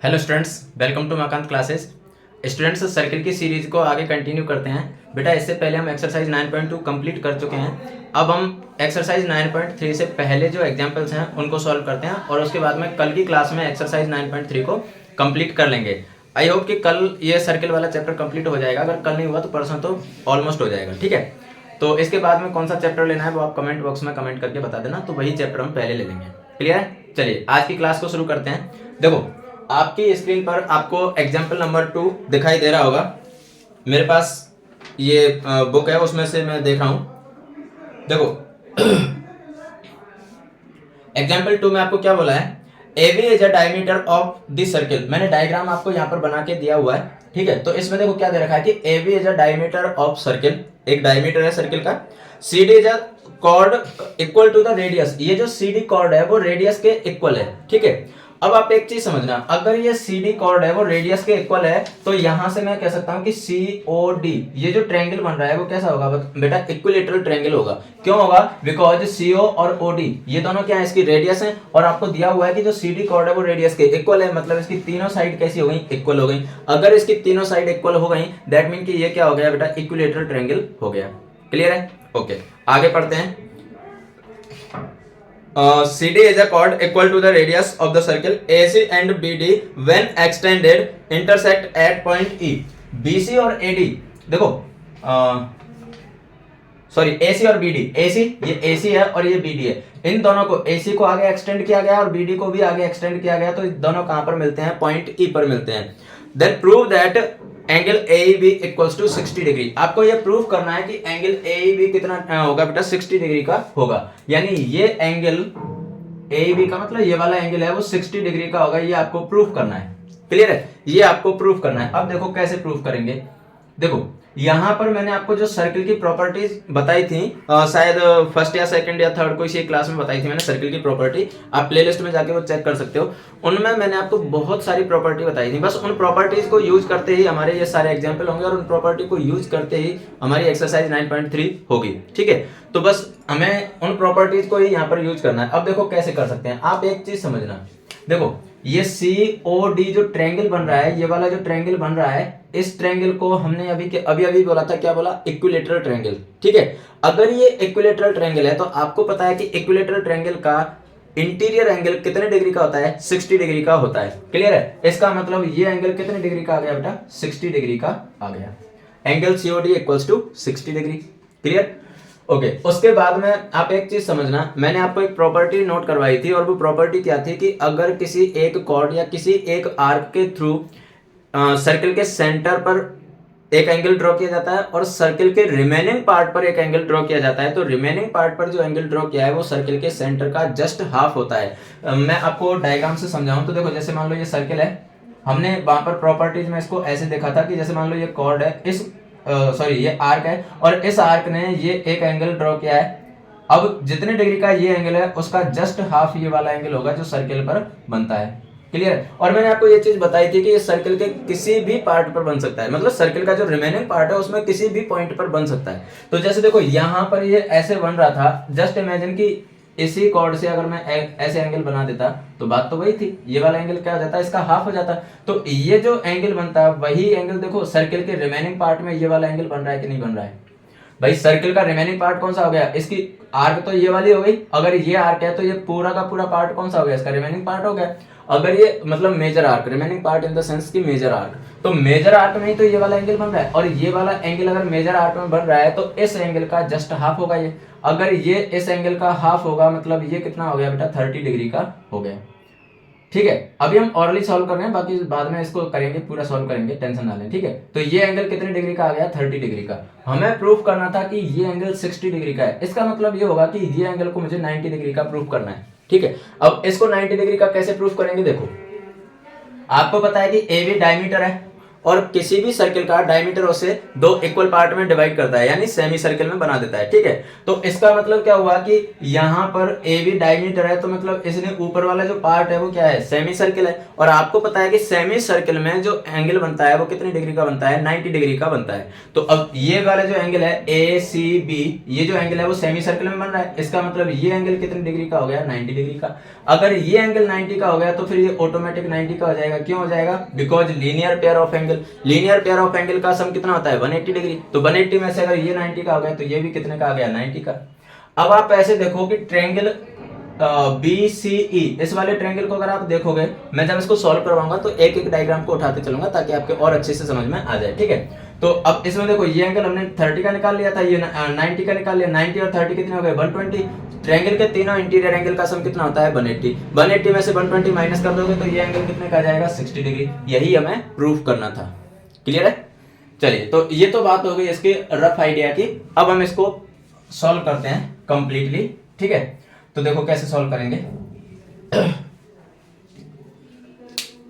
Hello students, welcome to Makant classes. Students, circle की series को आगे कंटिन्यू करते हैं। बेटा, इससे पहले हम एक्सरसाइज 9.2 कंप्लीट कर चुके हैं। अब हम एक्सरसाइज 9.3 से पहले जो एग्जांपल्स हैं उनको सॉल्व करते हैं और उसके बाद में कल की क्लास में एक्सरसाइज 9.3 को कंप्लीट कर लेंगे। आई होप कि कल ये सर्किल वाला चैप्टर कंप्लीट हो जाएगा। अगर कल नहीं हुआ तो परसों तो ऑलमोस्ट हो जाएगा। ठीक है, तो इसके बाद में कौन सा चैप्टर लेना है वो आप कमेंट बॉक्स में कमेंट करके बता देना, तो वही चैप्टर हम पहले ले लेंगे। क्लियर है? चलिए आज की क्लास को शुरू करते हैं। देखो, आपकी स्क्रीन पर आपको एग्जाम्पल नंबर 2 दिखाई दे रहा होगा। मेरे पास ये बुक है, उसमें से मैं देख रहा हूं। देखो, एग्जाम्पल 2 में आपको क्या बोला है? AB is a diameter of this circle. मैंने डायग्राम आपको यहाँ पर बना के दिया हुआ है। ठीक है, तो इसमें देखो क्या दे रखा है कि AB is a diameter of circle, एक डायमीटर है सर्किल का। CD is a chord equal to the radius. ये जो CD कॉर्ड है वो रेडियस के इक्वल है। ठीक है, अब आप एक चीज समझना, अगर ये CD कॉर्ड है वो रेडियस के इक्वल है तो यहां से मैं कह सकता हूं कि COD, ये जो ट्रायंगल बन रहा है वो कैसा होगा बेटा? इक्विलेटरल ट्रायंगल होगा। क्यों होगा? बिकॉज CO और OD ये दोनों क्या है? इसकी रेडियस है, और आपको दिया हुआ है कि जो CD कॉर्ड है वो रेडियस के इक्वल है, मतलब इसकी तीनों साइड कैसी हो गई? इक्वल हो गई। अगर इसकी तीनों साइड इक्वल हो गई दैट मीन कि ये क्या हो गया बेटा? इक्विलेटरल ट्रायंगल हो गया। क्लियर है? ओके, आगे पढ़ते हैं। CD is a chord equal to the radius of the circle. AC and BD when extended intersect at point E. BC और AD देखो, सॉरी AC और BD, AC ये AC है और ये BD है। इन दोनों को, AC को आगे एक्सटेंड किया गया और BD को भी आगे एक्सटेंड किया गया, तो दोनों कहां पर मिलते हैं? पॉइंट E पर मिलते हैं। Then prove that angle AEB equals to 60 degree. आपको ये प्रूव करना है कि एंगल AEB कितना होगा बेटा? 60 डिग्री का होगा। यानी ये एंगल AEB का मतलब ये वाला एंगल है वो 60 डिग्री का होगा। ये आपको प्रूफ करना है। क्लियर है? ये आपको प्रूफ करना है। अब देखो कैसे प्रूफ करेंगे। देखो, यहां पर मैंने आपको जो सर्किल की प्रॉपर्टीज बताई थी, शायद फर्स्ट या सेकंड या थर्ड कोई सी क्लास में बताई थी मैंने सर्किल की प्रॉपर्टी। आप प्लेलिस्ट में जाके वो चेक कर सकते हो। उनमें मैंने आपको बहुत सारी प्रॉपर्टी बताई थी। बस उन प्रॉपर्टीज को यूज करते ही हमारे ये सारे एग्जाम्पल होंगे और उन प्रॉपर्टी को यूज करते ही हमारी एक्सरसाइज 9.3 होगी। ठीक है, तो बस हमें उन प्रॉपर्टीज को ही यहाँ पर यूज करना है। अब देखो कैसे कर सकते हैं। आप एक चीज समझना, देखो ये COD जो ट्रायंगल बन रहा है, ये वाला जो ट्रायंगल बन रहा है, इस ट्रायंगल को हमने अभी बोला था, क्या बोला? Equilateral triangle. ठीक है, अगर ये इक्विलेटरल ट्रायंगल है तो आपको पता है कि इक्विलेटरल ट्रायंगल का इंटीरियर एंगल कितने डिग्री का होता है? 60 डिग्री का होता है। क्लियर है? इसका मतलब ये एंगल कितने डिग्री का आ गया बेटा? 60 डिग्री का आ गया। Angle COD equals to 60 degree. Clear? Okay, उसके बाद में आप एक चीज समझना, मैंने आपको एक प्रॉपर्टी नोट करवाई थी और वो प्रॉपर्टी क्या थी कि अगर किसी एक कॉर्ड या किसी एक आर्क के थ्रू सर्किल के सेंटर पर एक एंगल ड्रॉ किया जाता है और सर्किल के रिमेनिंग पार्ट पर एक एंगल ड्रॉ किया जाता है, तो रिमेनिंग पार्ट पर जो एंगल ड्रॉ किया है वो सर्किल के सेंटर का जस्ट हाफ होता है। मैं आपको डायग्राम से समझाऊं तो देखो, जैसे मान लो ये सर्किल है, हमने वहां पर प्रॉपर्टीज में इसको ऐसे देखा था कि जैसे मान लो ये कॉर्ड है, इस ये आर्क है और इस आर्क ने ये एक एंगल ड्रॉ किया है। अब जितने डिग्री का ये एंगल है उसका जस्ट हाफ ये वाला एंगल होगा जो सर्किल पर बनता है। क्लियर है? और मैंने आपको ये चीज बताई थी कि ये सर्किल के किसी भी पार्ट पर बन सकता है, मतलब सर्किल का जो रिमेनिंग पार्ट है उसमें किसी भी पॉइंट पर बन सकता है। तो जैसे देखो यहां पर ये ऐसे बन रहा था, जस्ट इमेजिन कि इसी कॉर्ड से अगर मैं ऐसे एंगल बना देता तो बात तो वही थी, ये वाला एंगल क्या हो जाता? इसका हाफ हो जाता। तो ये जो एंगल बनता है वही एंगल देखो सर्किल के रिमेनिंग पार्ट में ये वाला एंगल बन रहा है कि नहीं बन रहा है? भाई सर्किल का रिमेनिंग पार्ट कौन सा हो गया? इसकी आर्क तो ये वाली हो गई। अगर ये आर्क है तो ये पूरा का पूरा पार्ट कौन सा हो गया? इसका रिमेनिंग पार्ट हो गया। अगर ये मतलब major arc, remaining part in the sense की मेजर आर्क, तो मेजर आर्क में ही तो ये वाला एंगल बन रहा है और ये वाला एंगल अगर मेजर आर्क में बन रहा है तो इस एंगल का जस्ट हाफ होगा ये। अगर ये इस एंगल का हाफ होगा मतलब ये कितना हो गया बेटा? 30 डिग्री का हो गया। ठीक है, अभी हम ऑरली सॉल्व कर रहे हैं, बाकी बाद में इसको करेंगे, पूरा सॉल्व करेंगे, टेंशन ना लें। ठीक है, तो ये एंगल कितने डिग्री का आ गया? 30 डिग्री का। हमें प्रूफ करना था कि ये एंगल 60 डिग्री का है। इसका मतलब ये होगा कि ये एंगल को मुझे 90 डिग्री का प्रूफ करना है। ठीक है, अब इसको 90 डिग्री का कैसे प्रूफ करेंगे? देखो, आपको पता है कि AB डायमीटर है और किसी भी सर्किल का डायमीटर उसे दो इक्वल पार्ट में डिवाइड करता है, यानी सेमी सर्किल में बना देता है। ठीक है, तो इसका मतलब क्या हुआ कि यहाँ पर ए भी डायमीटर है, तो मतलब इसने ऊपर वाला जो पार्ट है वो क्या है, सेमी सर्किल है। और आपको पता है कि सेमी सर्किल में जो एंगल बनता है वो कितने डिग्री का बनता है, 90 डिग्री का बनता है। तो अब ये वाला जो एंगल है ए सी बी, ये जो एंगल है वो सेमी सर्किल में बन रहा है, इसका मतलब ये एंगल कितने डिग्री का हो गया, 90 डिग्री का। अगर ये एंगल 90 का हो गया तो फिर ये ऑटोमेटिक 90 का हो जाएगा। क्यों हो जाएगा, because linear pair of angle, linear pair of angle का सम कितना होता है, 180 डिग्री। तो 180 में से अगर ये 90 का हो गया तो ये भी कितने का आ गया, 90 का। अब आप ऐसे देखो कि ट्रायंगल BCE, इस वाले ट्रायंगल को अगर आप देखोगे, मैं जब इसको सॉल्व करवाऊंगा तो एक एक डायग्राम को उठाते चलूंगा ताकि आपके और अच्छे से समझ में आ जाए। ठीक है, तो अब इसमें देखो ये एंगल हमने 30 का निकाल लिया था, ये 90 का निकाल लिया, 90 और 30 कितने हो गए, 120। ट्रायंगल के तीनों इंटीरियर एंगल का सम कितना होता है, 180। 180 में से 120 माइनस कर दोगे तो ये एंगल कितने का आ जाएगा, 60 डिग्री। यही हमें प्रूफ करना था। क्लियर है, चलिए, तो ये तो बात हो गई इसके रफ आइडिया की। अब हम इसको सॉल्व करते हैं कंप्लीटली। ठीक है, तो देखो कैसे सॉल्व करेंगे।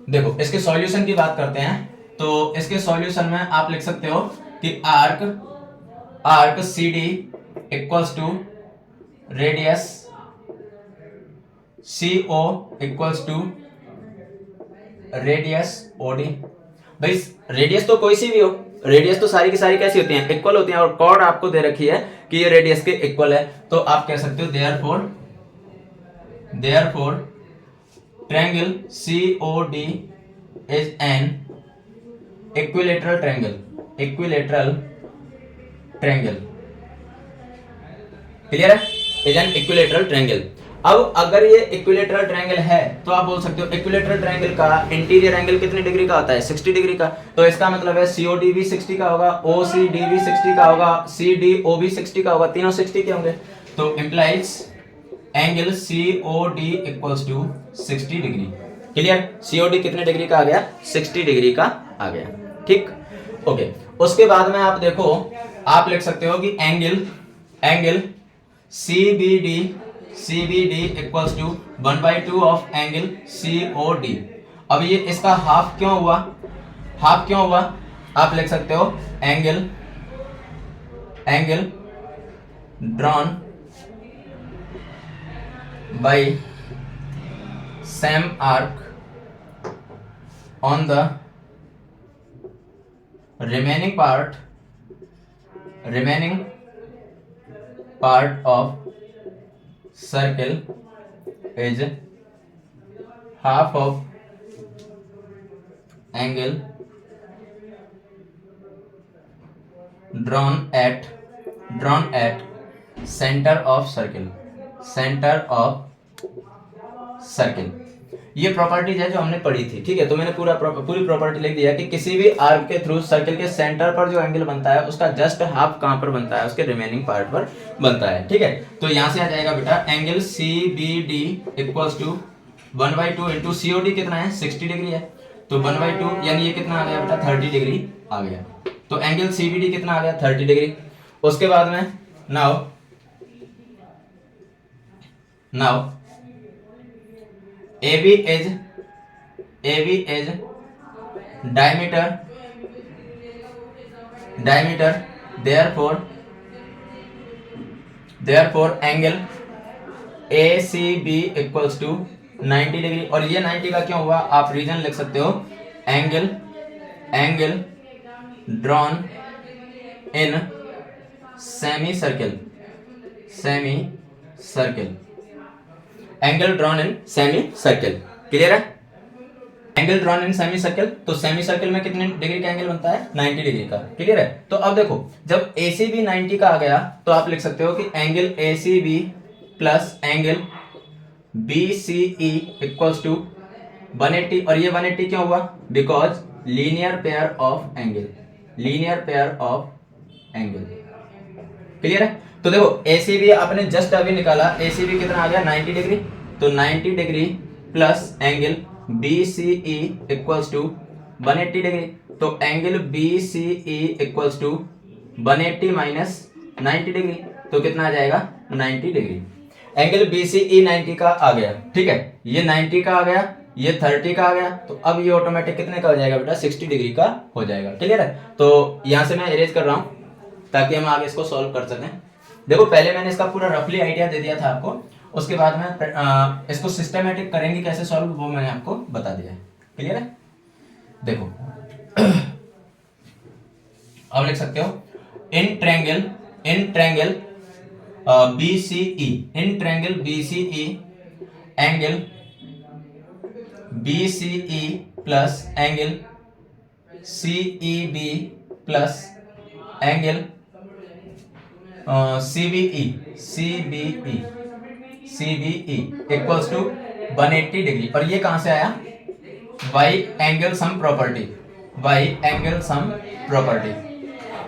देखो इसके सॉल्यूशन की बात करते हैं, तो इसके सॉल्यूशन में आप लिख सकते हो कि arc CD equals to radius CO equals to radius OD। भाई रेडियस तो कोई सी भी हो, रेडियस तो सारी की सारी कैसी होती हैं, इक्वल होती हैं, और कॉर्ड आपको दे रखी है कि ये रेडियस के इक्वल है। तो आप कह सकते हो therefore triangle COD is an equilateral triangle. Clear है, इज एन इक्विलैटरल ट्रायंगल। अब अगर ये इक्विलैटरल ट्रायंगल है तो आप बोल सकते हो इक्विलैटरल ट्रायंगल का इंटीरियर एंगल कितने डिग्री का होता है, 60 डिग्री का। तो इसका मतलब है COD भी 60 का होगा, OCD भी 60 का होगा, CDO भी 60 का होगा, तीनों 60 के होंगे। तो implies angle COD equals to 60 degree. Clear, COD कितने डिग्री का आ गया, 60 डिग्री का आ गया। ठीक, ओके। उसके बाद में आप देखो, आप लिख सकते हो कि angle CBD equals to 1/2 of angle COD। अब ये इसका हाफ क्यों हुआ, आप लिख सकते हो angle drawn by same arc on the remaining part of circle is half of angle drawn at center of circle। ये प्रॉपर्टीज है जो हमने पढ़ी थी। ठीक है, तो मैंने पूरी प्रॉपर्टी लिख दिया कि किसी भी आर्क के थ्रू सर्किल के सेंटर पर जो एंगल बनता है उसका जस्ट हाफ कहां पर बनता है, उसके रिमेनिंग पार्ट पर बनता है। ठीक है, तो यहां से आ जाएगा बेटा angle CBD equals to 1/2 into COD कितना है, 60 डिग्री है, तो 1/2 यानी ये कितना आ गया बेटा, 30 डिग्री आ गया। तो एंगल CBD कितना आ गया, 30 डिग्री। उसके बाद में now AB is diameter, therefore angle ACB equals to 90 degree. और ये 90 का क्यों हुआ, आप रीजन लिख सकते हो angle drawn in semi circle, angle drawn in semi circle. Clear है, angle drawn in semi circle, तो सेमी सर्किल में कितने डिग्री का एंगल बनता है, 90 डिग्री का। क्लियर है, तो अब देखो जब ACB 90 का आ गया तो आप लिख सकते हो कि angle ACB plus angle BCE equals to 180। और ये 180 क्यों हुआ, because linear pair of angle. Clear है, तो देखो ACB आपने जस्ट अभी निकाला, ACB कितना आ गया, 90 डिग्री। तो 90 degree plus angle BCE equals to 180 degree. तो angle BCE equals to 180 minus 90 degree, तो कितना आ जाएगा, 90 डिग्री। एंगल BCE 90 का आ गया। ठीक है, ये 90 का आ गया, ये 30 का आ गया, तो अब ये ऑटोमेटिक कितने का हो जाएगा बेटा, 60 डिग्री का हो जाएगा। क्लियर है? तो यहाँ से मैं इरेज कर रहा हूँ ताकि हम आगे इसको सॉल्व कर सकें। देखो पहले मैंने इसका पूरा रफली आइडिया दे दिया था आपको, उसके बाद में इसको सिस्टमेटिक करेंगे कैसे सॉल्व, वो मैंने आपको बता दिया है। क्लियर है? देखो अब लिख सकते हो in triangle BCE, in triangle BCE angle BCE plus angle CEB plus angle CBE equals to 180 degree. और ये कहां से आया, y angle sum property,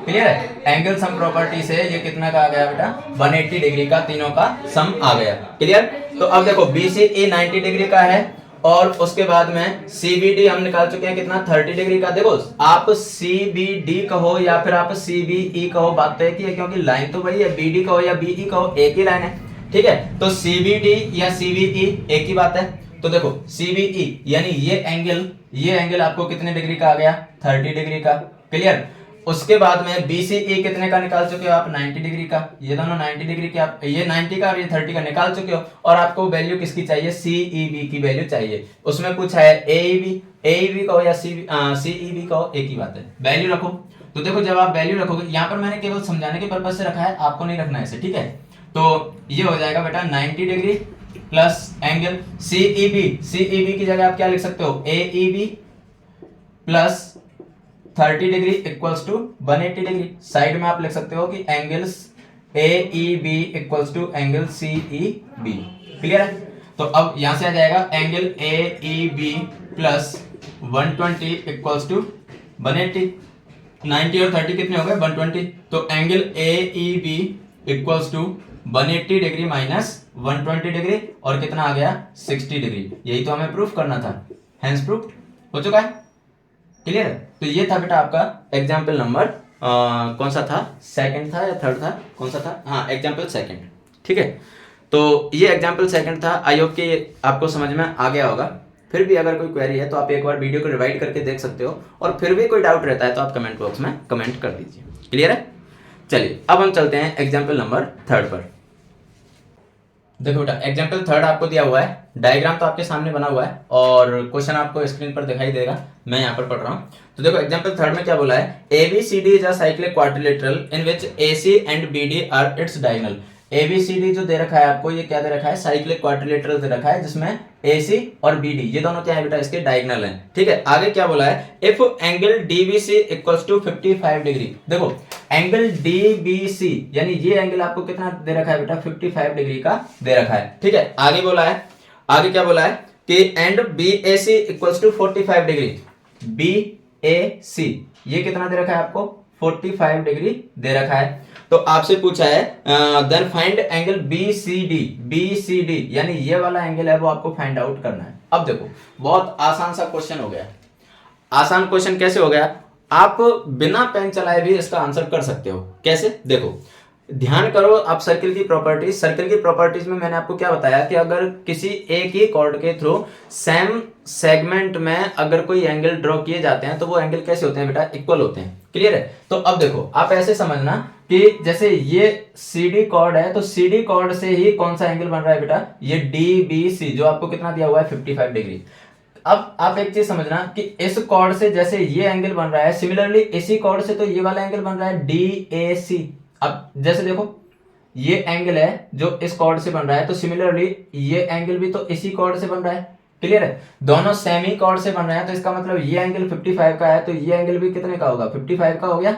clear है? एंगल सम प्रॉपर्टी से ये कितना का आ गया बेटा, 180 डिग्री का तीनों का सम आ गया। क्लियर? तो अब देखो BCE 90 डिग्री का है और उसके बाद में CBD हम निकाल चुके हैं कितना, 30 डिग्री का। देखो आप CBD कहो या फिर आप CBE कहो, बात तो एक ही है क्योंकि लाइन तो वही है, BD कहो या BE कहो एक ही लाइन है। ठीक है? तो CBD या CBE एक ही बात है। तो देखो CBE यानी ये एंगल आपको कितने डिग्री का आ गया, 30 डिग्री का। क्लियर? उसके बाद में BCE कितने का निकाल चुके हो आप, 90 डिग्री का। ये दोनों 90 डिग्री के, आप ये 90 का और ये 30 का निकाल चुके हो। और आपको वैल्यू किसकी चाहिए, CEB की वैल्यू चाहिए। उसमें पूछा है AEB कहो या CEB कहो एक ही बात है, वैल्यू रखो। तो देखो जब आप वैल्यू रखोगे, यहाँ पर मैंने केवल समझाने के पर्पज से रखा है, आपको नहीं रखना है इसे। ठीक है? तो ये हो जाएगा बेटा 90 डिग्री प्लस एंगल CEB की जगह आप क्या लिख सकते हो, AEB plus 30 degree equals to 180 degree. Side में आप लिख सकते हो कि angles AEB equals to angle CEB। Clear है? तो अब यहां से आ जाएगा angle AEB plus 120 equals to 180। 90 और 30 कितने हो गए, 120। तो angle AEB equals to 180 degree minus 120 degree और कितना आ गया, 60 डिग्री। यही तो हमें प्रूफ करना था, हेंस प्रूफ हो चुका है। क्लियर है? तो ये था बेटा आपका एग्जाम्पल नंबर कौन सा था, सेकंड था या थर्ड था, कौन सा था, हाँ एग्जाम्पल सेकंड। ठीक है? तो ये एग्जाम्पल सेकंड था। आई होप कि आपको समझ में आ गया होगा। फिर भी अगर कोई क्वेरी है तो आप एक बार वीडियो को रिवाइड करके देख सकते हो, और फिर भी कोई डाउट रहता है तो आप कमेंट बॉक्स में कमेंट कर दीजिए। क्लियर है? चलिए अब हम चलते हैं एग्जाम्पल नंबर थर्ड पर। देखो बेटा एग्जाम्पल थर्ड आपको दिया हुआ है, डायग्राम तो आपके सामने बना हुआ है और क्वेश्चन आपको स्क्रीन पर दिखाई देगा, मैं यहाँ पर पढ़ रहा हूँ। तो देखो एग्जाम्पल थर्ड में क्या बोला है, ABCD is a cyclic quadrilateral in which AC and BD are its diagonal. ABCD जो दे रखा है आपको, ये क्या दे रखा है, साइक्लिक क्वाड्रिलेटरल दे रखा है जिसमें AC और BD ये दोनों क्या है बेटा, इसके डायगोनल हैं। ठीक है? आगे क्या बोला है, if angle DBC equals to 55 degree. देखो एंगल DBC यानी ये एंगल आपको कितना दे रखा है बेटा, 55 डिग्री का दे रखा है। ठीक है? आगे बोला है, आगे क्या बोला है कि and BAC equals to 45 degree. BAC ये कितना दे रखा है आपको, 45 डिग्री दे रखा है। तो आपसे पूछा है देन फाइंड एंगल BCD यानी ये वाला एंगल है वो आपको फाइंड आउट करना है। अब देखो बहुत आसान सा क्वेश्चन हो गया। आसान क्वेश्चन कैसे हो गया, आप बिना पेन चलाए भी इसका आंसर कर सकते हो। कैसे, देखो ध्यान करो आप, सर्किल की प्रॉपर्टीज में मैंने आपको क्या बताया कि अगर किसी एक ही कॉर्ड के थ्रू सेम सेगमेंट में अगर कोई एंगल ड्रॉ किए जाते हैं तो वो एंगल कैसे होते हैं बेटा, इक्वल होते हैं। क्लियर है? तो अब देखो आप ऐसे समझना कि जैसे ये CD कॉर्ड है तो CD कॉर्ड से ही कौन सा एंगल बन रहा है बेटा, ये DBC जो आपको कितना दिया हुआ है, 55 डिग्री। अब आप एक चीज समझना कि इस कॉर्ड से जैसे ये एंगल बन रहा है, सिमिलरली इसी कॉर्ड से तो ये वाला एंगल बन रहा है DAC। अब जैसे देखो ये एंगल है जो इस कॉर्ड से बन रहा है, तो सिमिलरली ये एंगल भी तो इसी कॉर्ड से बन रहा है। क्लियर है? दोनों सेम ही कॉर्ड से बन रहे हैं, तो इसका मतलब ये एंगल 55 का है तो ये एंगल भी कितने का होगा, 55 का हो गया।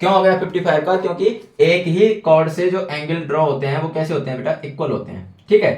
क्यों हो गया 55 का, क्योंकि एक ही कॉर्ड से जो एंगल ड्रॉ होते हैं वो कैसे होते हैं बेटा, इक्वल होते हैं। ठीक है?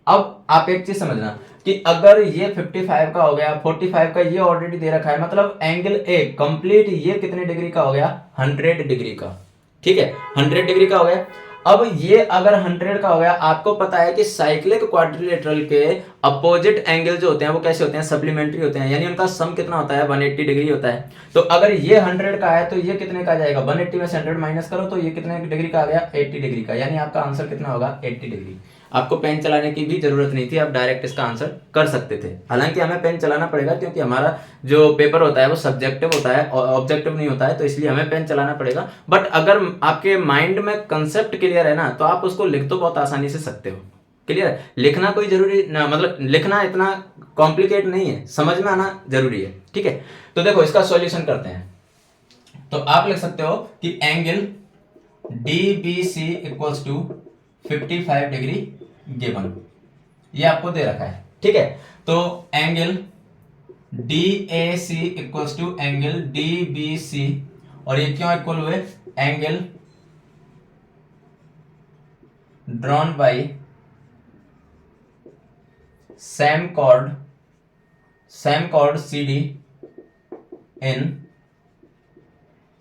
अब आप एक चीज समझना कि अगर ये 55 का हो गया, 45 का ये ऑलरेडी दे रखा है, मतलब एंगल ए कंप्लीट ये कितने डिग्री का हो गया, 100 डिग्री का। ठीक है? 100 डिग्री का हो गया। अब ये अगर 100 का हो गया, आपको पता है कि साइक्लिक क्वाड्रिलेटरल के अपोजिट एंगल जो होते हैं वो कैसे होते हैं, सप्लीमेंट्री होते हैं, यानी उनका सम कितना होता है, 180 डिग्री होता है। तो अगर ये 100 का है तो ये कितने का जाएगा, 180 में से 100 माइनस करो तो ये कितने डिग्री का आ गया, 80 डिग्री का, यानी आपका आंसर कितना होगा, 80 डिग्री। आपको पेन चलाने की भी जरूरत नहीं थी, आप डायरेक्ट इसका आंसर कर सकते थे। हालांकि हमें पेन चलाना पड़ेगा क्योंकि हमारा जो पेपर होता है वो सब्जेक्टिव होता है और ऑब्जेक्टिव नहीं होता है, तो इसलिए हमें पेन चलाना पड़ेगा। बट अगर आपके माइंड में कंसेप्ट क्लियर है ना, तो आप उसको लिख तो बहुत आसानी से सकते हो। क्लियर है? लिखना कोई जरूरी ना, मतलब लिखना इतना कॉम्प्लिकेट नहीं है, समझ में आना जरूरी है। ठीक है, तो देखो इसका सॉल्यूशन करते हैं। तो आप लिख सकते हो कि angle DBC equals to 55 degree given, ये आपको दे रखा है। ठीक है, तो angle DAC equals to angle DBC, और ये क्यों इक्वल हुए? Angle drawn by same chord CD in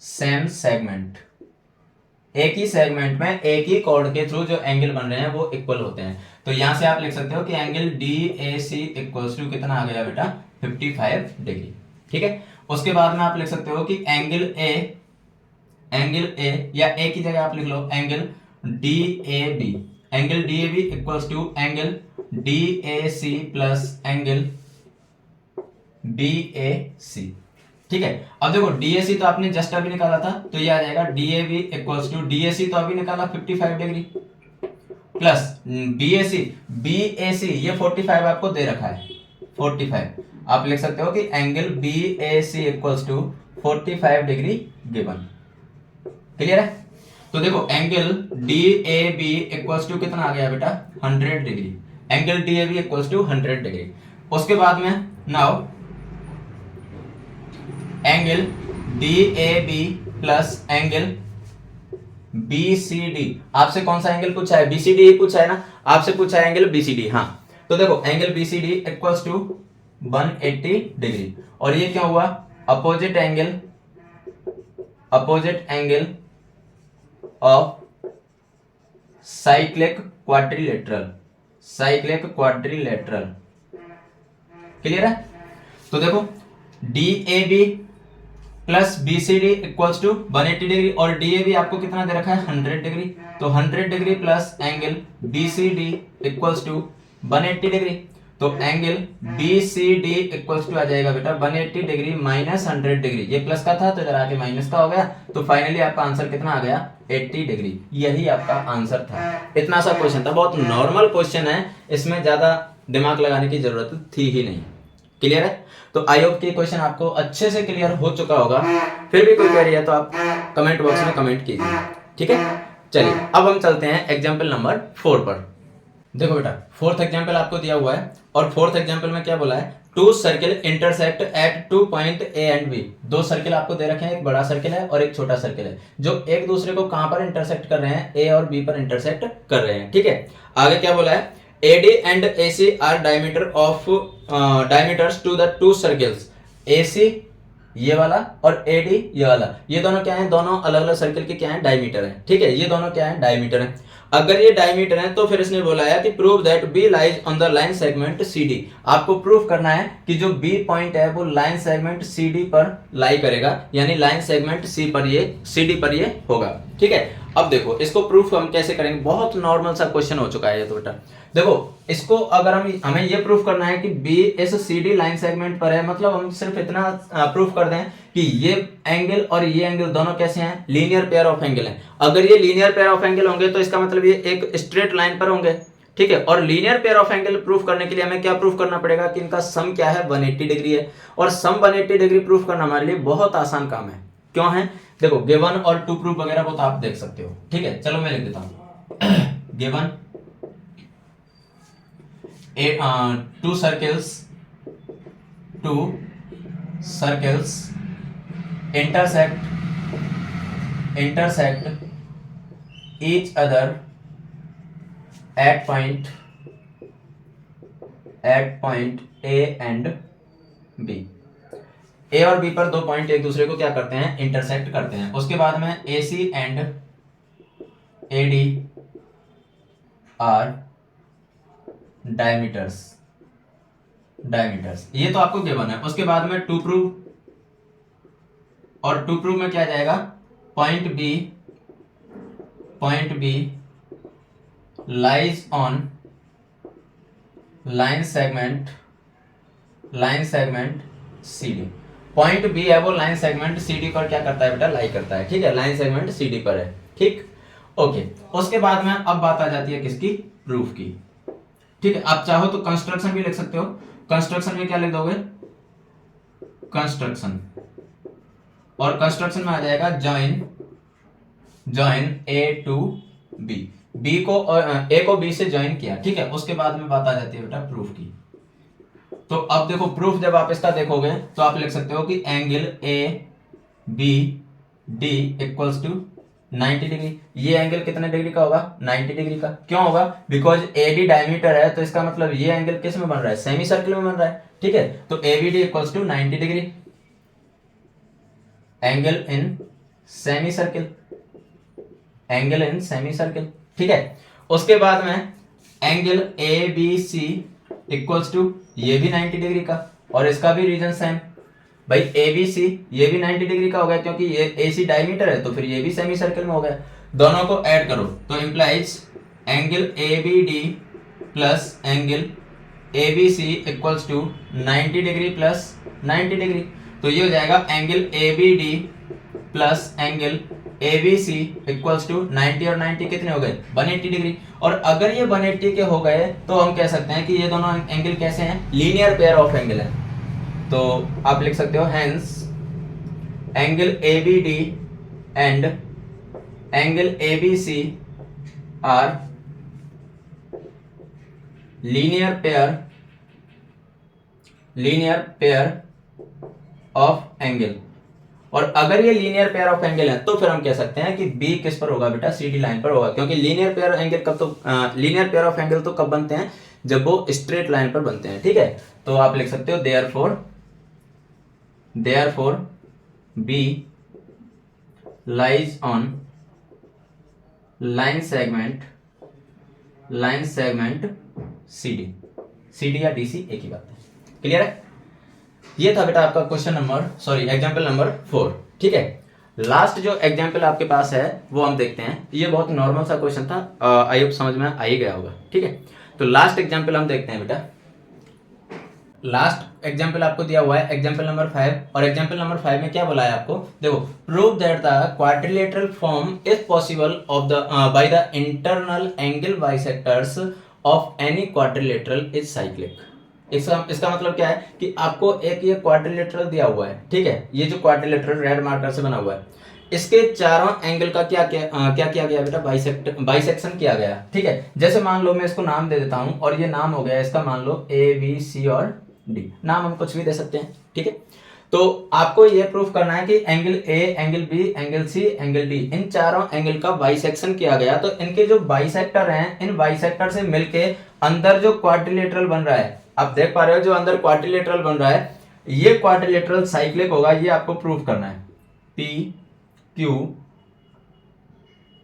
same segment. एक ही सेगमेंट में एक ही कॉर्ड के थ्रू जो एंगल बन रहे हैं वो इक्वल होते हैं। तो यहां से आप लिख सकते हो कि एंगल DAC इक्वल्स टू कितना आ गया बेटा? 55 डिग्री। ठीक है, उसके बाद में आप लिख सकते हो कि एंगल A या A की जगह आप लिख लो angle DAB equals to angle DAC plus angle BAC। ठीक है, अब देखो DAC तो आपने जस्ट अभी निकाला था, तो ये आ जाएगा DAB इक्वल्स टू DAC तो अभी निकाला 55 डिग्री प्लस BAC ये 45 आपको दे रखा है 45। आप लिख सकते हो कि angle BAC equals to 45 degree given. Clear है? तो देखो एंगल DAB इक्वल्स टू कितना आ गया बेटा? 100 degree. Angle DAB equals to 100 degree. उसके बाद में now angle DAB plus angle BCD। आपसे कौन सा एंगल पूछा है? BCD ही पूछा है ना, आपसे पूछा है एंगल BCD। हाँ, तो देखो angle BCD equals to 180 degree, और ये क्या हुआ? Opposite angle of cyclic quadrilateral. Clear है? तो देखो DAB plus BCD equals to 180 degree, और DAB आपको कितना दे रखा है? 100 डिग्री। तो 100 degree plus angle BCD equals to 180 degree. तो एंगल BCD इक्वल्स टू आ जाएगा बेटा 180 डिग्री माइनस 100 डिग्री। ये प्लस का था तो इधर आके माइनस का हो गया, तो फाइनली आपका आंसर कितना आ गया? 80 डिग्री। यही आपका आंसर था। इतना सा क्वेश्चन था, बहुत नॉर्मल क्वेश्चन है, इसमें ज्यादा दिमाग लगाने की जरूरत थी ही नहीं। क्लियर है? तो आई होप कि क्वेश्चन आपको अच्छे से क्लियर हो चुका होगा। फिर भी कोई क्वेरी है तो आप कमेंट बॉक्स में कमेंट कीजिए। ठीक है, चलिए अब हम चलते हैं एग्जाम्पल नंबर 4 पर। देखो बेटा, फोर्थ एग्जाम्पल आपको दिया हुआ है, और फोर्थ एग्जाम्पल में क्या बोला है? Two circle intersect at 2 point A and B। दो सर्किल आपको दे रखे हैं, एक बड़ा सर्किल है और एक छोटा सर्किल है, जो एक दूसरे को कहां पर इंटरसेक्ट कर रहे हैं? A और B पर इंटरसेक्ट कर रहे हैं। ठीक है, आगे क्या बोला है? AD and AC are diameters to the two circles. AC ये वाला और AD ये वाला, ये दोनों क्या है? दोनों अलग अलग सर्किल के क्या है? डायमीटर है। ठीक है, ये दोनों क्या है? डायमीटर है। अगर ये डायमीटर है तो फिर इसने बोला है कि prove that B lies on the line segment CD। आपको प्रूफ करना है कि जो B पॉइंट है वो लाइन सेगमेंट CD पर लाई करेगा, यानी लाइन सेगमेंट CD पर ये होगा। ठीक है, अब देखो इसको प्रूफ हम कैसे करेंगे? बहुत नॉर्मल सा क्वेश्चन हो चुका है ये तो बेटा। देखो इसको अगर हमें ये प्रूफ करना है कि B इस CD लाइन सेगमेंट पर है, मतलब हम सिर्फ इतना प्रूफ कर दें कि ये एंगल और ये एंगल दोनों कैसे हैं? लीनियर पेयर ऑफ एंगल हैं। अगर ये लीनियर पेयर ऑफ एंगल होंगे तो इसका मतलब ये एक स्ट्रेट लाइन पर होंगे। ठीक है, और linear pair of angle proof करने के लिए हमें क्या प्रूफ करना पड़ेगा? कि इनका सम क्या है? 180 डिग्री है। और सम 180 डिग्री प्रूफ करना हमारे लिए बहुत आसान काम है। क्यों है? देखो गिवन और टू प्रूफ वगैरह वो तो आप देख सकते हो। ठीक है, चलो मैं लिख देता हूं given to circles intersect each other at point A and B। A और B पर दो पॉइंट एक दूसरे को क्या करते हैं? इंटरसेक्ट करते हैं। उसके बाद में AC and AD are diameters. ये तो आपको गिवन है। उसके बाद में टू प्रूफ, और टू प्रूफ में क्या जाएगा? Point B lies on line segment C D. Point B है वो लाइन सेगमेंट सी डी पर क्या करता है बेटा, लाई करता है। ठीक है, लाइन सेगमेंट सी डी पर है। ठीक, ओके। उसके बाद में अब बात आ जाती है किसकी, प्रूफ की। ठीक है, आप चाहो तो कंस्ट्रक्शन भी लिख सकते हो। कंस्ट्रक्शन में क्या लिख दोगे, कंस्ट्रक्शन, और कंस्ट्रक्शन में आ जाएगा join A to B. B को ए को बी से ज्वाइन किया। ठीक है, उसके बाद में बात आ जाती है बेटा प्रूफ की। तो अब देखो प्रूफ जब आप इसका देखोगे तो आप लिख सकते हो कि angle A B D equals to 90 degree. ये एंगल कितने डिग्री का होगा, 90 डिग्री का। क्यों होगा, बिकॉज ए डी डायमीटर है, तो इसका मतलब ये एंगल किस में बन रहा है, सेमी सर्किल में बन रहा है। ठीक है, तो A B D equals to 90 degree, angle in semi circle, angle in semi circle. ठीक है, उसके बाद में angle A B C equals to ये भी 90 डिग्री का, और इसका भी रीजन सेम। भाई ए बी सी ये भी 90 डिग्री का हो गया, क्योंकि ये ए सी डायमीटर है, तो फिर ये भी सेमी सर्किल में हो गया। दोनों को ऐड करो तो implies angle A B D plus angle A B C equals to 90 degree plus 90 degree. तो ये हो जाएगा angle A B D plus angle A B C equals to 90 और 90 कितने हो गए, 180 डिग्री। और अगर ये 180 के हो गए तो हम कह सकते हैं कि ये दोनों एंगल कैसे हैं, लीनियर पेयर ऑफ एंगल है। तो आप लिख सकते हो hence angle A B D and angle A B C are linear pair of angle. और अगर ये लीनियर पेयर ऑफ एंगल है तो फिर हम कह सकते हैं कि बी किस पर होगा बेटा, सी डी लाइन पर होगा। क्योंकि लीनियर पेयर एंगल कब तो लीनियर पेयर ऑफ एंगल तो कब बनते हैं, जब वो स्ट्रेट लाइन पर बनते हैं। ठीक है, तो आप लिख सकते हो therefore B lies on line segment C D या डी सी एक ही बात है। क्लियर है, ये था बेटा आपका एग्जाम्पल नंबर 4। ठीक है, लास्ट जो एग्जाम्पल आपके पास है वो हम देखते हैं। ये बहुत नॉर्मल सा क्वेश्चन था, आई होप समझ में आ ही गया होगा। ठीक है, तो लास्ट एग्जाम्पल हम देखते हैं बेटा। लास्ट एग्जाम्पल आपको दिया हुआ है एग्जाम्पल नंबर 5, और एग्जाम्पल नंबर 5 में क्या बोला है आपको, देखो, prove that the quadrilateral form is possible of the by the internal angle bisectors of any quadrilateral is cyclic. इसका मतलब क्या है कि आपको एक ये क्वाड्रिलेटरल दिया हुआ है। ठीक है, ये जो क्वाड्रिलेटरल रेड मार्कर से बना हुआ है, इसके चारों एंगल का क्या किया गया बेटा, बाइसेक्शन किया गया। ठीक है, जैसे मान लो मैं इसको नाम दे देता हूं, और ये नाम हो गया इसका, मान लो ए बी सी और डी, नाम हम कुछ भी दे सकते हैं। ठीक है, तो आपको ये प्रूफ करना है कि angle A, angle B, angle C, angle D, इन चारों एंगल का बाइसेक्शन किया गया। तो इनके जो बाइसेक्टर हैं, इन बाइसेक्टर से मिलके अंदर जो क्वाड्रिलेटरल बन रहा है, आप देख पा रहे हो जो अंदर क्वाड्रिलेटरल बन रहा है, ये क्वाड्रिलेटरल साइक्लिक होगा। ये आपको प्रूफ करना है, पी क्यू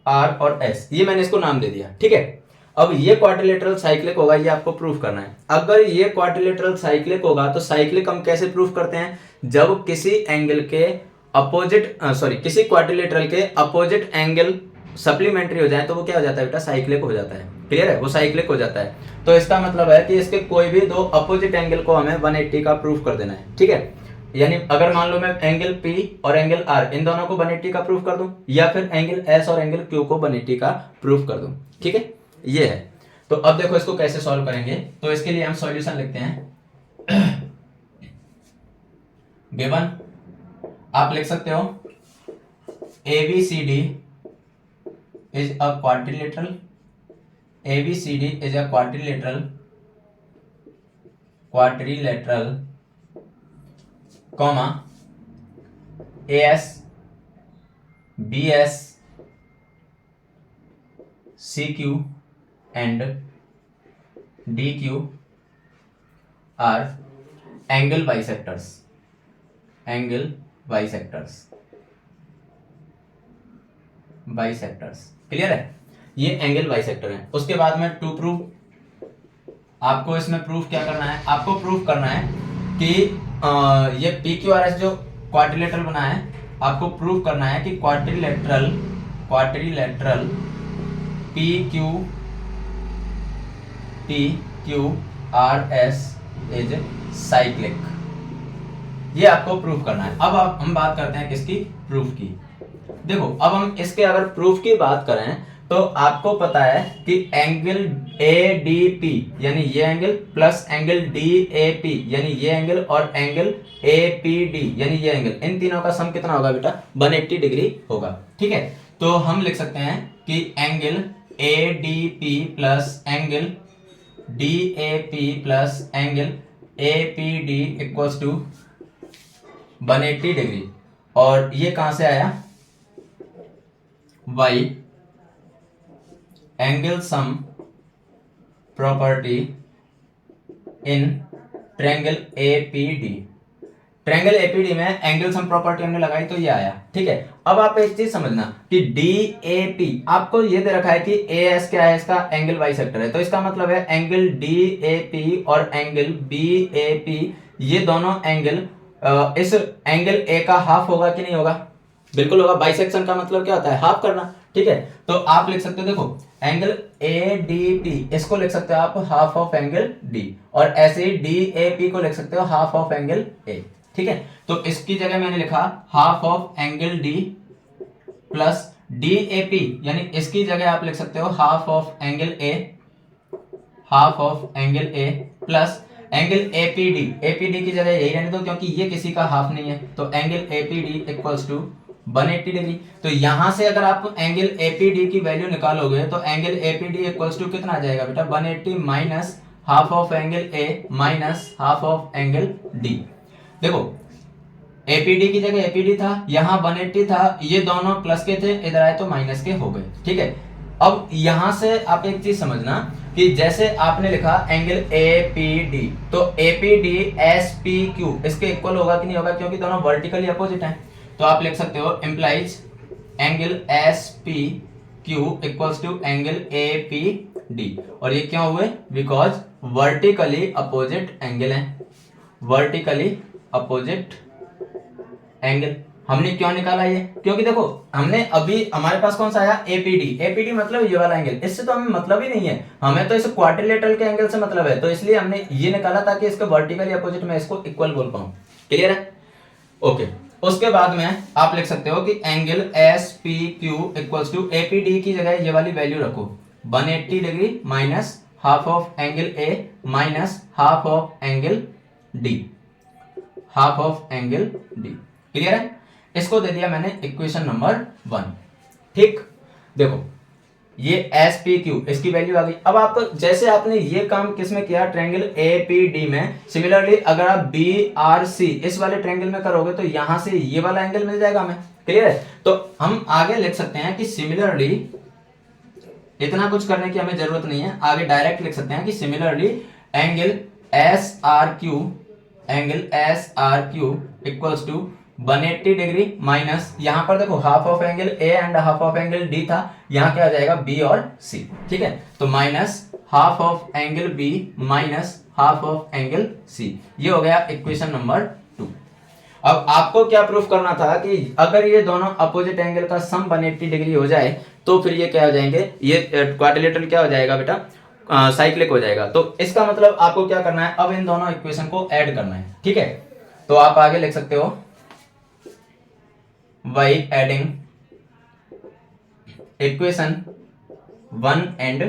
आर और एस, ये मैंने इसको नाम दे दिया। ठीक है, अब ये क्वाड्रिलेटरल साइक्लिक होगा, ये आपको प्रूफ करना है। अगर ये क्वाड्रिलेटरल साइक्लिक होगा तो साइक्लिक हम कैसे प्रूफ करते हैं, जब किसी एंगल के किसी क्वाड्रिलेटरल के अपोजिट एंगल सप्लीमेंट्री हो जाए तो वो क्या हो जाता है बेटा, साइक्लिक हो जाता है। क्लियर है, वो साइक्लिक हो जाता है। तो इसका मतलब है कि इसके कोई भी दो अपोजिट एंगल को हमें 180 का प्रूफ कर देना है। ठीक है, यानी अगर मान लो मैं एंगल P और एंगल R इन दोनों को 180 का प्रूफ कर दूं, या फिर एंगल S और एंगल Q को 180 का प्रूफ कर दूं। ठीक है, ये है। तो अब देखो इसको कैसे सॉल्व करेंगे, तो इसके लिए हम सॉल्यूशन लिखते हैं। गिवन आप लिख सकते हो ABCD is a quadrilateral, ABCD is a quadrilateral comma AS BS CQ and DQ are angle bisectors. Clear है, ये एंगल बाइसेक्टर है। उसके बाद में टू प्रूफ, आपको इसमें प्रूफ क्या करना है, आपको प्रूफ करना है कि ये PQRS जो क्वाड्रिलेटरल बना है, आपको प्रूफ करना है कि quadrilateral PQT R S is cyclic. ये आपको प्रूफ करना है। अब हम बात करते हैं किसकी, प्रूफ की। देखो अब हम इसके अगर प्रूफ की बात करें तो आपको पता है कि एंगल ए डी पी यानी ये angle plus angle D A P यानी ये एंगल और एंगल ए पी डी यानी ये एंगल, इन तीनों का सम कितना होगा बेटा, 180 डिग्री होगा। ठीक है, तो हम लिख सकते हैं कि angle A D P plus angle D A P plus angle A P D equals to 180 degree. और ये कहां से आया, y angle sum property in triangle A P D. Triangle A P D में एंगल सम प्रॉपर्टी हमने लगाई तो ये आया। ठीक है, अब आप एक चीज समझना कि DAP आपको ये दे रखा है कि AS क्या है, इसका एंगल बाइसेक्टर है, तो इसका मतलब है एंगल DAP और एंगल BAP ये दोनों एंगल इस एंगल A का हाफ होगा कि नहीं होगा, बिल्कुल होगा। बाइसेक्शन का मतलब क्या होता है, हाफ करना। ठीक है, तो आप लिख सकते हो, देखो एंगल ADP इसको लिख सकते हो आप हाफ ऑफ एंगल D, और ऐसे ही DAP को लिख सकते हो हाफ ऑफ एंगल A। ठीक है, तो इसकी जगह मैंने लिखा half of angle D plus DAP यानी इसकी जगह आप लिख सकते हो half of angle A, half of angle A plus angle APD की जगह यही रहने दो क्योंकि ये किसी का हाफ नहीं है, तो angle APD equals to 180 degree. तो यहां से अगर आप एंगल APD की वैल्यू निकालोगे तो एंगल APD इक्वल्स टू कितना आ जाएगा बेटा, 180 minus half of angle A minus half of angle D। देखो APD की जगह APD था, यहाँ 180 था, ये दोनों प्लस के थे, इधर आए तो माइनस के हो गए। ठीक है, अब यहां से आप एक चीज समझना कि जैसे आपने लिखा एंगल APD तो APD SPQ इसके इक्वल होगा कि नहीं होगा, क्योंकि दोनों वर्टिकली अपोजिट हैं। तो आप लिख सकते हो implies angle SPQ equals to angle APD, और ये क्यों हुए, बिकॉज वर्टिकली अपोजिट एंगल है, वर्टिकली अपोजिट एंगल। हमने क्यों निकाला ये, क्योंकि देखो हमने अभी हमारे पास कौन सा आया, APD मतलब ये वाला एंगल, इससे तो हमें मतलब ही नहीं है, हमें तो इस क्वाड्रिलेटरल के एंगल से मतलब है, तो इसलिए हमने ये निकाला ताकि इसके वर्टिकली अपोजिट में इसको इक्वल बोल पाऊं। क्लियर है, ओके। उसके बाद में आप लिख सकते हो कि angle SPQ equals to APD की जगह ये वाली वैल्यू रखो 180 degree minus half of angle A minus half of angle D, half of angle D। Clear है, इसको दे दिया मैंने इक्वेशन नंबर 1। ठीक, देखो ये SPQ इसकी वैल्यू आ गई। अब आप जैसे आपने ये काम किसमें किया, ट्रायंगल APD में, सिमिलरली अगर आप BRC इस वाले ट्रायंगल में करोगे तो यहां से ये वाला एंगल मिल जाएगा हमें। क्लियर है, तो हम आगे लिख सकते हैं कि सिमिलरली, इतना कुछ करने की हमें जरूरत नहीं है, आगे डायरेक्ट लिख सकते हैं कि similarly angle SRQ equals to 180 degree minus, यहां पर देखो half of angle A and half of angle D था, यहां क्या आ जाएगा B और C। ठीक है, तो minus half of angle B minus half of angle C, ये हो गया इक्वेशन नंबर 2। अब आपको क्या प्रूफ करना था कि अगर ये दोनों अपोजिट एंगल का सम 180 डिग्री हो जाए तो फिर ये क्या हो जाएंगे, ये क्वाड्रिलेटरल क्या हो जाएगा बेटा, साइक्लिक हो जाएगा। तो इसका मतलब आपको क्या करना है, अब इन दोनों इक्वेशन को ऐड करना है। ठीक है, तो आप आगे लिख सकते हो by adding इक्वेशन 1 एंड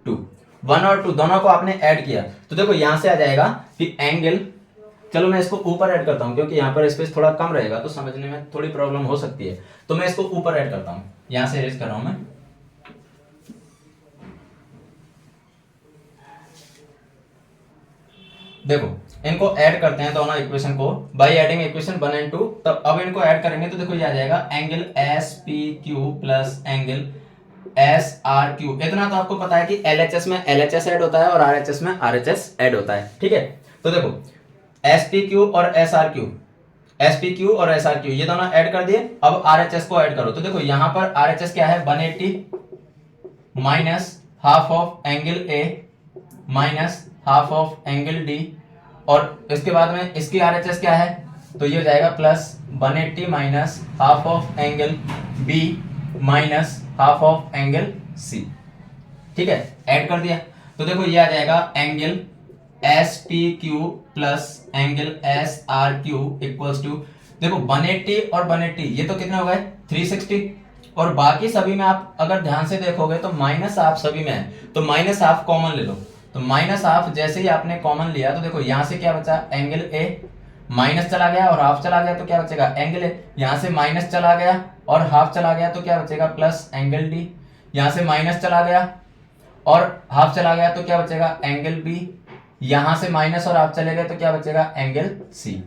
2, 1 और 2 दोनों को आपने ऐड किया तो देखो यहां से आ जाएगा कि एंगल, चलो मैं इसको ऊपर ऐड करता हूं क्योंकि यहां पर स्पेस थोड़ा कम रहेगा तो समझने में थोड़ी प्रॉब्लम हो सकती है, तो मैं इसको ऊपर ऐड करता हूं, यहां से रेज कर रहा हूं मैं। देखो इनको ऐड करते हैं दोनों इक्वेशन को बाय एडिंग इक्वेशन 1 एंड 2, तब अब इनको ऐड करेंगे तो देखो ये आ जाएगा angle SPQ plus angle SRQ। इतना तो आपको पता है कि LHS में LHS ऐड होता है और RHS में RHS ऐड होता है। ठीक है, तो देखो SPQ और SRQ ये दोनों ऐड कर दिए, अब RHS को ऐड करो तो देखो यहां पर RHS क्या है, 180 minus half of angle A minus half of angle D, और इसके बाद में इसकी RHS क्या है, तो ये हो जाएगा plus 180 minus half of angle B minus half of angle C। ठीक है, ऐड कर दिया तो देखो ये आ जाएगा angle S P Q plus angle S R Q equals to, देखो 180 और 180 ये तो कितने हो गए 360, और बाकी सभी में आप अगर ध्यान से देखोगे तो माइनस हाफ सभी में है, तो माइनस हाफ कॉमन ले लो। तो माइनस हाफ जैसे ही आपने कॉमन लिया तो देखो यहां से क्या बचा एंगल ए, माइनस चला गया और हाफ चला गया तो क्या बचेगा एंगल ए, यहां से माइनस चला गया और हाफ चला गया तो क्या बचेगा प्लस एंगल डी, यहां से माइनस चला गया और हाफ चला गया तो क्या बचेगा एंगल बी, यहां से माइनस और हाफ चले गए तो क्या बचेगा एंगल सी।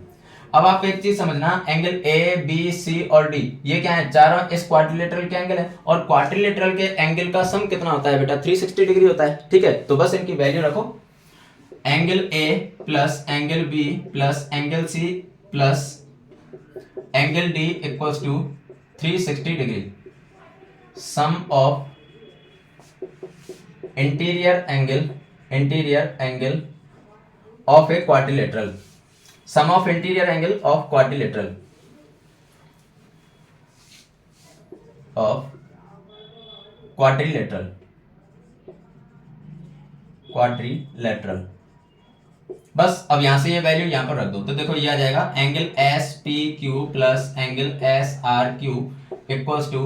अब आप एक चीज समझना, एंगल ए बी सी और डी ये क्या है, चारों इस क्वाड्रिलेटरल के एंगल है, और क्वाड्रिलेटरल के एंगल का सम कितना होता है बेटा 360 डिग्री होता है, ठीक है। तो बस इनकी वैल्यू रखो, angle A plus angle B plus angle C plus angle D equals to 360 degree, sum of interior angle of a quadrilateral, sum of interior angle of quadrilateral बस अब यहां से ये वैल्यू यहां पर रख दो, तो देखो ये आ जाएगा angle S P Q plus angle S R Q equals to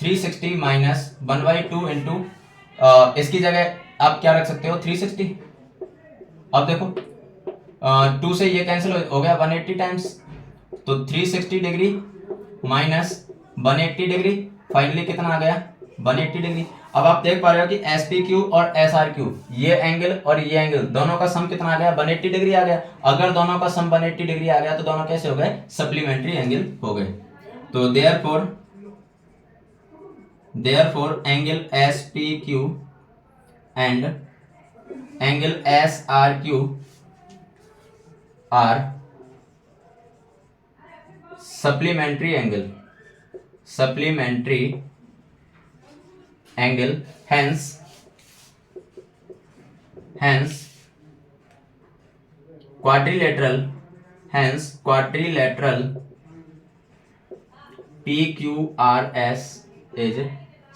360 minus 1/2 into इसकी जगह आप क्या रख सकते हो 360। अब देखो 2 से ये कैंसिल हो गया 180 टाइम्स, तो 360 डिग्री माइनस 180 डिग्री, फाइनली कितना आ गया 180 डिग्री। अब आप देख पा रहे हो कि एस पी क्यू और एस आर क्यू ये एंगल और ये एंगल दोनों का सम कितना आ गया 180 डिग्री आ गया। अगर दोनों का सम 180 डिग्री आ गया तो दोनों कैसे हो गए सप्लीमेंट्री एंगल हो गए। तो therefore angle SPQ and angle SRQ are supplementary angle, hence quadrilateral PQRS is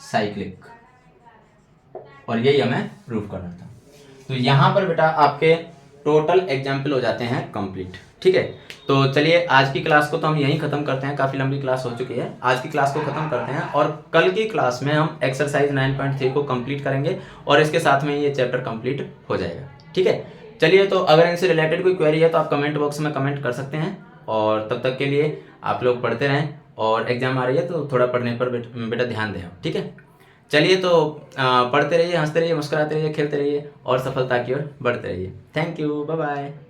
cyclic, और यही हमें प्रूफ करना था। तो यहां पर बेटा आपके टोटल एग्जाम्पल हो जाते हैं कंप्लीट, ठीक है। तो चलिए आज की क्लास को तो हम यहीं खत्म करते हैं, काफी लंबी क्लास हो चुकी है, आज की क्लास को खत्म करते हैं और कल की क्लास में हम एक्सरसाइज 9.3 को कंप्लीट करेंगे और इसके साथ में ये चैप्टर कंप्लीट हो जाएगा, ठीक है। चलिए, तो अगर इनसे रिलेटेड कोई क्वेरी है तो आप कमेंट बॉक्स में कमेंट कर सकते हैं, और तब तक के लिए आप लोग पढ़ते रहें, और एग्जाम आ रही है तो थोड़ा पढ़ने पर बेटा ध्यान दें, ठीक है। चलिए, तो पढ़ते रहिए, हंसते रहिए, मुस्कुराते रहिए, खेलते रहिए और सफलता की ओर बढ़ते रहिए। Thank you, bye bye.